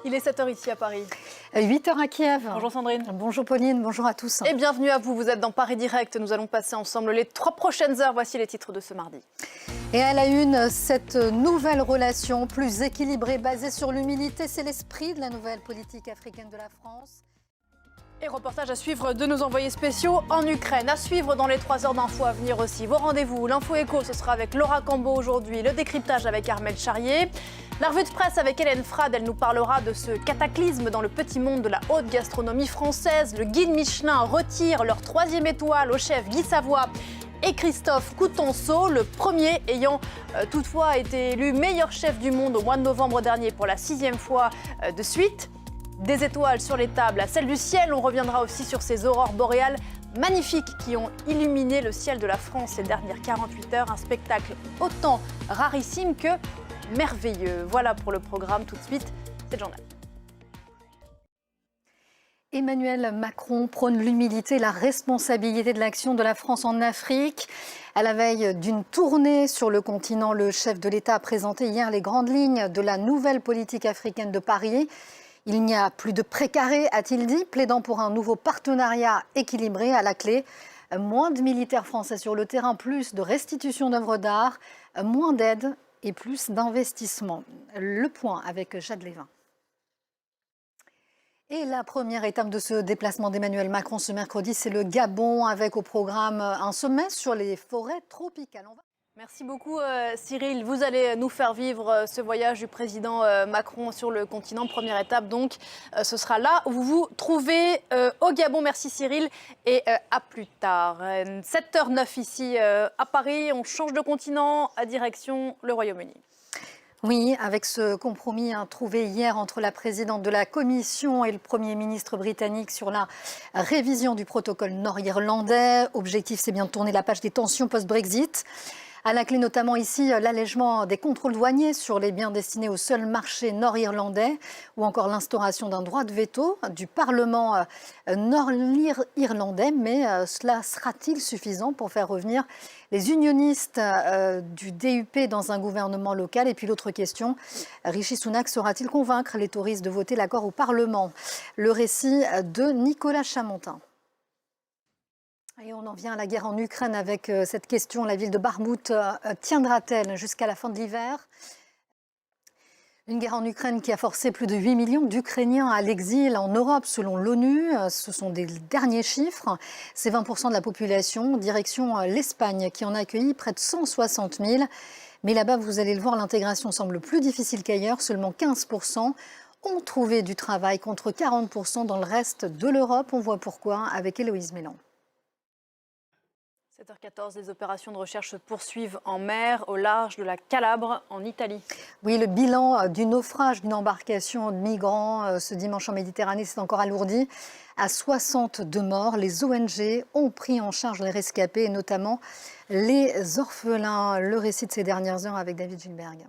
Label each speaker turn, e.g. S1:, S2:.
S1: Il est 7 h ici à Paris.
S2: 8 h à Kiev.
S1: Bonjour Sandrine.
S2: Bonjour Pauline, bonjour à tous.
S1: Et bienvenue à vous, vous êtes dans Paris Direct. Nous allons passer ensemble les 3 prochaines heures. Voici les titres de ce mardi.
S2: Et à la une, cette nouvelle relation plus équilibrée, basée sur l'humilité, c'est l'esprit de la nouvelle politique africaine de la France.
S1: Et reportage à suivre de nos envoyés spéciaux en Ukraine. À suivre dans les 3 heures d'infos à venir aussi. Vos rendez-vous, l'info écho, ce sera avec Laura Cambo aujourd'hui. Le décryptage avec Armel Charrier. La revue de presse avec Hélène Frade, elle nous parlera de ce cataclysme dans le petit monde de la haute gastronomie française. Le guide Michelin retire leur 3e étoile au chef Guy Savoy et Christophe Coutenceau, le premier ayant toutefois été élu meilleur chef du monde au mois de novembre dernier pour la 6e fois de suite. Des étoiles sur les tables, à celle du ciel. On reviendra aussi sur ces aurores boréales magnifiques qui ont illuminé le ciel de la France ces dernières 48 heures. Un spectacle autant rarissime que merveilleux. Voilà pour le programme. Tout de suite, c'est le journal.
S2: Emmanuel Macron prône l'humilité et la responsabilité de l'action de la France en Afrique. À la veille d'une tournée sur le continent, le chef de l'État a présenté hier les grandes lignes de la nouvelle politique africaine de Paris. Il n'y a plus de précaré, a-t-il dit, plaidant pour un nouveau partenariat équilibré à la clé. Moins de militaires français sur le terrain, plus de restitution d'œuvres d'art, moins d'aide et plus d'investissement. Le point avec Jade Lévin. Et la première étape de ce déplacement d'Emmanuel Macron ce mercredi, c'est le Gabon, avec au programme un sommet sur les forêts tropicales.
S1: Merci beaucoup Cyril. Vous allez nous faire vivre ce voyage du président Macron sur le continent. Première étape donc, ce sera là où vous vous trouvez au Gabon. Merci Cyril et à plus tard. 7 h 09 ici à Paris. On change de continent à direction le Royaume-Uni.
S2: Oui, avec ce compromis trouvé hier entre la présidente de la Commission et le Premier ministre britannique sur la révision du protocole nord-irlandais. Objectif, c'est bien de tourner la page des tensions post-Brexit. À la clé notamment ici, l'allègement des contrôles douaniers sur les biens destinés au seul marché nord-irlandais ou encore l'instauration d'un droit de veto du Parlement nord-irlandais. Mais cela sera-t-il suffisant pour faire revenir les unionistes du DUP dans un gouvernement local? Et puis l'autre question, Rishi Sunak saura-t-il convaincre les touristes de voter l'accord au Parlement? Le récit de Nicolas Chamontin. Et on en vient à la guerre en Ukraine avec cette question. La ville de Bakhmout tiendra-t-elle jusqu'à la fin de l'hiver? Une guerre en Ukraine qui a forcé plus de 8 millions d'Ukrainiens à l'exil en Europe, selon l'ONU. Ce sont des derniers chiffres. C'est 20% de la population. Direction l'Espagne, qui en a accueilli près de 160 000. Mais là-bas, vous allez le voir, l'intégration semble plus difficile qu'ailleurs. Seulement 15% ont trouvé du travail, contre 40% dans le reste de l'Europe. On voit pourquoi avec Héloïse Mélan.
S1: 7 h 14, les opérations de recherche se poursuivent en mer, au large de la Calabre, en Italie.
S2: Oui, le bilan du naufrage d'une embarcation de migrants ce dimanche en Méditerranée s'est encore alourdi à 62 morts. Les ONG ont pris en charge les rescapés, et notamment les orphelins. Le récit de ces dernières heures avec David Gilberg.